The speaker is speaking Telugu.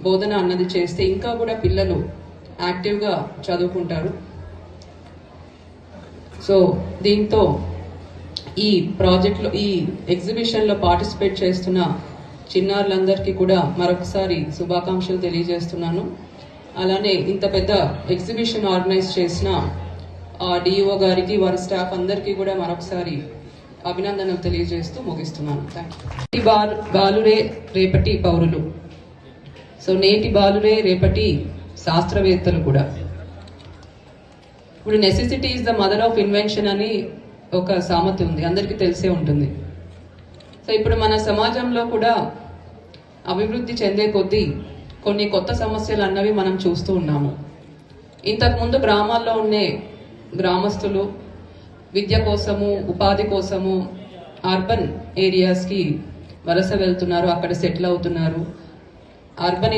బోధన అన్నది చేస్తే ఇంకా కూడా పిల్లలు యాక్టివ్గా చదువుకుంటారు. సో దీంతో ఈ ప్రాజెక్ట్లో ఈ ఎగ్జిబిషన్లో పార్టిసిపేట్ చేస్తున్న చిన్నారులందరికీ కూడా మరొకసారి శుభాకాంక్షలు తెలియజేస్తున్నాను. అలానే ఇంత పెద్ద ఎగ్జిబిషన్ ఆర్గనైజ్ చేసిన డిఓ గారికి వారి స్టాఫ్ అందరికీ కూడా మరొకసారి అభినందనలు తెలియజేస్తూ ముగిస్తున్నాను. నేటి బాలురే రేపటి పౌరులు. సో నేటి బాలురే రేపటి శాస్త్రవేత్తలు కూడా. ఇప్పుడు necessity is the mother of invention అని ఒక సామెత ఉంది, అందరికీ తెలిసే ఉంటుంది. సో ఇప్పుడు మన సమాజంలో కూడా అభివృద్ధి చెందే కొద్దీ కొన్ని కొత్త సమస్యలు అన్నవి మనం చూస్తూ ఉన్నాము. ఇంతకుముందు గ్రామాల్లో ఉండే గ్రామస్తులు విద్య కోసము, ఉపాధి కోసము అర్బన్ ఏరియాస్కి వలస వెళ్తున్నారు, అక్కడ సెటిల్ అవుతున్నారు. అర్బన్